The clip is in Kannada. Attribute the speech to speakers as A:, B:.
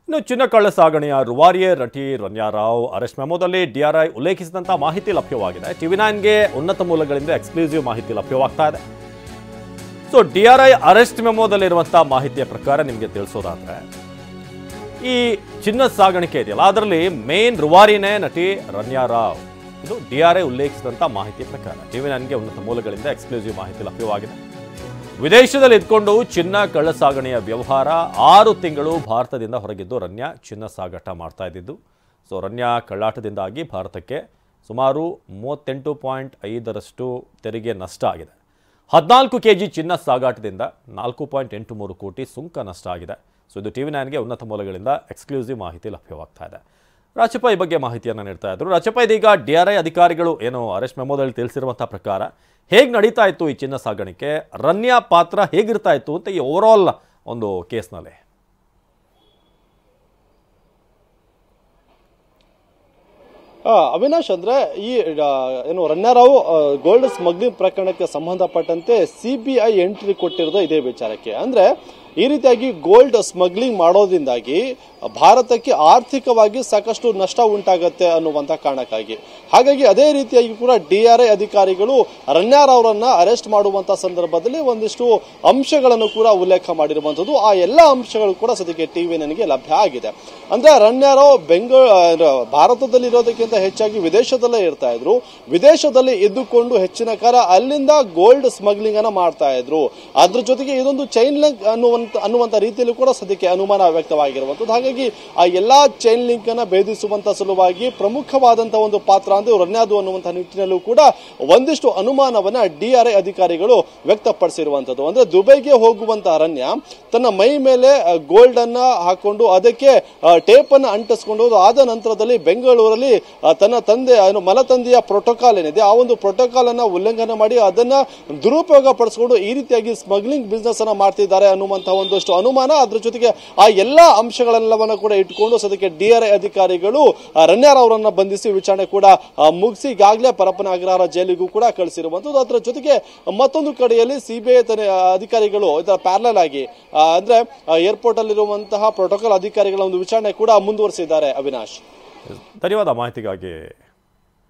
A: ಇನ್ನು ಚಿನ್ನ ಕಳ್ಳ ಸಾಗಣೆಯ ರೂವಾರಿಯೇ ನಟಿ ರನ್ಯಾ ರಾವ್ ಅರೆಸ್ಟ್ ಮೆಮೊದಲ್ಲಿ ಡಿಆರ್ಐ ಉಲ್ಲೇಖಿಸಿದಂತಹ ಮಾಹಿತಿ ಲಭ್ಯವಾಗಿದೆ. ಟಿವಿ9ಗೆ ಉನ್ನತ ಮೂಲಗಳಿಂದ ಎಕ್ಸ್ಕ್ಲೂಸಿವ್ ಮಾಹಿತಿ ಲಭ್ಯವಾಗ್ತಾ ಇದೆ. ಸೊ ಡಿಆರ್ಐ ಅರೆಸ್ಟ್ ಮೆಮೊದಲ್ಲಿರುವಂತಹ ಮಾಹಿತಿಯ ಪ್ರಕಾರ ನಿಮಗೆ ತಿಳಿಸೋದಾದ್ರೆ, ಈ ಚಿನ್ನ ಸಾಗಾಣಿಕೆ ಇದೆಯಲ್ಲ ಅದರಲ್ಲಿ ಮೇನ್ ರೂವಾರಿನೇ ನಟಿ ರನ್ಯಾ ರಾವ್. ಇದು ಡಿಆರ್ಐ ಉಲ್ಲೇಖಿಸಿದಂತಹ ಮಾಹಿತಿಯ ಪ್ರಕಾರ ಟಿವಿ9ಗೆ ಉನ್ನತ ಮೂಲಗಳಿಂದ ಎಕ್ಸ್ಕ್ಲೂಸಿವ್ ಮಾಹಿತಿ ಲಭ್ಯವಾಗಿದೆ. ವಿದೇಶದಲ್ಲಿ ಇದ್ಕೊಂಡು ಚಿನ್ನ ಕಳ್ಳ ಸಾಗಣೆಯ ವ್ಯವಹಾರ 6 ತಿಂಗಳು ಭಾರತದಿಂದ ಹೊರಗಿದ್ದು ರನ್ಯಾ ಚಿನ್ನ ಸಾಗಾಟ ಮಾಡ್ತಾ ಇದ್ದಿದ್ದು. ಸೊ ರನ್ಯಾ ಕಳ್ಳಾಟದಿಂದಾಗಿ ಭಾರತಕ್ಕೆ ಸುಮಾರು 38.5% ತೆರಿಗೆ ನಷ್ಟ ಆಗಿದೆ. 14 kg ಚಿನ್ನ ಸಾಗಾಟದಿಂದ 4.83 ಕೋಟಿ ಸುಂಕ ನಷ್ಟ ಆಗಿದೆ. ಸೊ ಇದು ಟಿವಿ9ಗೆ ಉನ್ನತ ಮೂಲಗಳಿಂದ ಎಕ್ಸ್ಕ್ಲೂಸಿವ್ ಮಾಹಿತಿ ಲಭ್ಯವಾಗ್ತಾ ಇದೆ. ರಾಚಪ್ಪ ಈ ಬಗ್ಗೆ ಮಾಹಿತಿಯನ್ನು ನೀಡ್ತಾ ಇದ್ರು. ರಾಚಪ್ಪ, ಇದೀಗ ಡಿಆರ್ಐ ಅಧಿಕಾರಿಗಳು ಏನು ಅರೆಸ್ಟ್ ಮೆಮೊದಲ್ಲಿ ತಿಳಿಸಿರುವಂತಹ ಪ್ರಕಾರ ಹೇಗೆ ನಡೀತಾ ಇತ್ತು ಈ ಚಿನ್ನ ಸಾಗಾಣಿಕೆ, ರನ್ಯಾ ಪಾತ್ರ ಹೇಗಿರ್ತಾ ಇತ್ತು ಅಂತ ಈ ಓವರಾಲ್ ಒಂದು ಕೇಸ್ನಲ್ಲಿ?
B: ಅವಿನಾಶ್, ಅಂದ್ರೆ ಈ ಏನು ರನ್ಯಾ ರಾವ್ ಗೋಲ್ಡ್ ಸ್ಮಗ್ಲಿಂಗ್ ಪ್ರಕರಣಕ್ಕೆ ಸಂಬಂಧಪಟ್ಟಂತೆ ಸಿಬಿಐ ಎಂಟ್ರಿ ಕೊಟ್ಟಿರೋದು ಇದೇ ವಿಚಾರಕ್ಕೆ. ಅಂದ್ರೆ ಈ ರೀತಿಯಾಗಿ ಗೋಲ್ಡ್ ಸ್ಮಗ್ಲಿಂಗ್ ಮಾಡೋದ್ರಿಂದಾಗಿ ಭಾರತಕ್ಕೆ ಆರ್ಥಿಕವಾಗಿ ಸಾಕಷ್ಟು ನಷ್ಟ ಉಂಟಾಗತ್ತೆ ಅನ್ನುವಂಥ ಕಾರಣಕ್ಕಾಗಿ. ಹಾಗಾಗಿ ಅದೇ ರೀತಿಯಾಗಿ ಕೂಡ ಡಿಆರ್ಐ ಅಧಿಕಾರಿಗಳು ರನ್ಯಾ ರಾವ್ರನ್ನ ಅರೆಸ್ಟ್ ಮಾಡುವಂತ ಸಂದರ್ಭದಲ್ಲಿ ಒಂದಿಷ್ಟು ಅಂಶಗಳನ್ನು ಕೂಡ ಉಲ್ಲೇಖ ಮಾಡಿರುವಂತದ್ದು. ಆ ಎಲ್ಲ ಅಂಶಗಳು ಕೂಡ ಸದ್ಯಕ್ಕೆ ಟಿವಿ9ಗೆ ಲಭ್ಯ ಆಗಿದೆ. ಅಂದ್ರೆ ರನ್ಯಾ ರಾವ್ ಭಾರತದಲ್ಲಿ ಇರೋದಕ್ಕಿಂತ ಹೆಚ್ಚಾಗಿ ವಿದೇಶದಲ್ಲೇ ಇರ್ತಾ ಇದ್ರು. ವಿದೇಶದಲ್ಲಿ ಇದ್ದುಕೊಂಡು ಹೆಚ್ಚಿನ ಕಾಲ ಅಲ್ಲಿಂದ ಗೋಲ್ಡ್ ಸ್ಮಗ್ಲಿಂಗ್ ಅನ್ನ ಮಾಡ್ತಾ ಇದ್ರು. ಅದ್ರ ಜೊತೆಗೆ ಇದೊಂದು ಚೈನ್ ಲಿಂಕ್ ಅನ್ನುವಂತ ರೀತಿಯಲ್ಲಿ ಕೂಡ ಸದ್ಯಕ್ಕೆ ಅನುಮಾನ ವ್ಯಕ್ತವಾಗಿರುವಂತದ್ದು. ಹಾಗಾಗಿ ಆ ಎಲ್ಲಾ ಚೈನ್ ಲಿಂಕ್ ಅನ್ನ ಭೇದಿಸುವಂತ ಸಲುವಾಗಿ ಪ್ರಮುಖವಾದಂತಹ ಒಂದು ಪಾತ್ರ ಅಂದ್ರೆ ರನ್ಯಾದು ಅನ್ನುವಂತಹ ನಿಟ್ಟಿನಲ್ಲೂ ಕೂಡ ಒಂದಿಷ್ಟು ಅನುಮಾನವನ್ನ ಡಿಆರ್ಐ ಅಧಿಕಾರಿಗಳು ವ್ಯಕ್ತಪಡಿಸಿರುವಂತದ್ದು. ಅಂದ್ರೆ ದುಬೈಗೆ ಹೋಗುವಂತಹ ರನ್ಯಾ ತನ್ನ ಮೈ ಮೇಲೆ ಗೋಲ್ಡ್ ಅನ್ನ ಹಾಕೊಂಡು ಅದಕ್ಕೆ ಟೇಪ್ ಅನ್ನ ಅಂಟಿಸ್ಕೊಂಡು ಆದ ನಂತರದಲ್ಲಿ ಬೆಂಗಳೂರಲ್ಲಿ ತನ್ನ ತಂದೆ ಮಲತಂದೆಯ ಪ್ರೋಟೋಕಾಲ್ ಏನಿದೆ ಆ ಒಂದು ಪ್ರೋಟೋಕಾಲ್ ಅನ್ನ ಉಲ್ಲಂಘನೆ ಮಾಡಿ ಅದನ್ನ ದುರುಪಯೋಗ ಪಡಿಸಿಕೊಂಡು ಈ ರೀತಿಯಾಗಿ ಸ್ಮಗ್ಲಿಂಗ್ ಬಿಸ್ನೆಸ್ ಅನ್ನ ಮಾಡ್ತಿದ್ದಾರೆ ಅನ್ನುವಂತಹ ಒಂದಷ್ಟು ಅನುಮಾನ. ಅದ್ರ ಜೊತೆಗೆ ಆ ಎಲ್ಲಾ ಅಂಶಗಳೆಲ್ಲವನ್ನ ಕೂಡ ಇಟ್ಕೊಂಡು ಸದ್ಯಕ್ಕೆ ಡಿಆರ್ಐ ಅಧಿಕಾರಿಗಳು ರನ್ಯಾ ರಾವ್ರನ್ನ ಬಂಧಿಸಿ ವಿಚಾರಣೆ ಕೂಡ ಮುಗಿಸಿ ಈಗಾಗಲೇ ಪರಪ್ಪನ ಅಗ್ರಹಾರ ಜೈಲಿಗೂ ಕೂಡ ಕಳಿಸಿರುವಂತದ್ದು. ಅದರ ಜೊತೆಗೆ ಮತ್ತೊಂದು ಕಡೆಯಲ್ಲಿ ಸಿಬಿಐ ಅಧಿಕಾರಿಗಳು ಇದರ ಪ್ಯಾರಲಲ್ ಆಗಿ ಅಂದ್ರೆ ಏರ್ಪೋರ್ಟ್ ಅಲ್ಲಿರುವಂತಹ ಪ್ರೋಟೋಕಾಲ್ ಅಧಿಕಾರಿಗಳ ಒಂದು ವಿಚಾರಣೆ ಕೂಡ ಮುಂದುವರಿಸಿದ್ದಾರೆ. ಅವಿನಾಶ್,
A: ಧನ್ಯವಾದ ಮಾಹಿತಿಗಾಗಿ.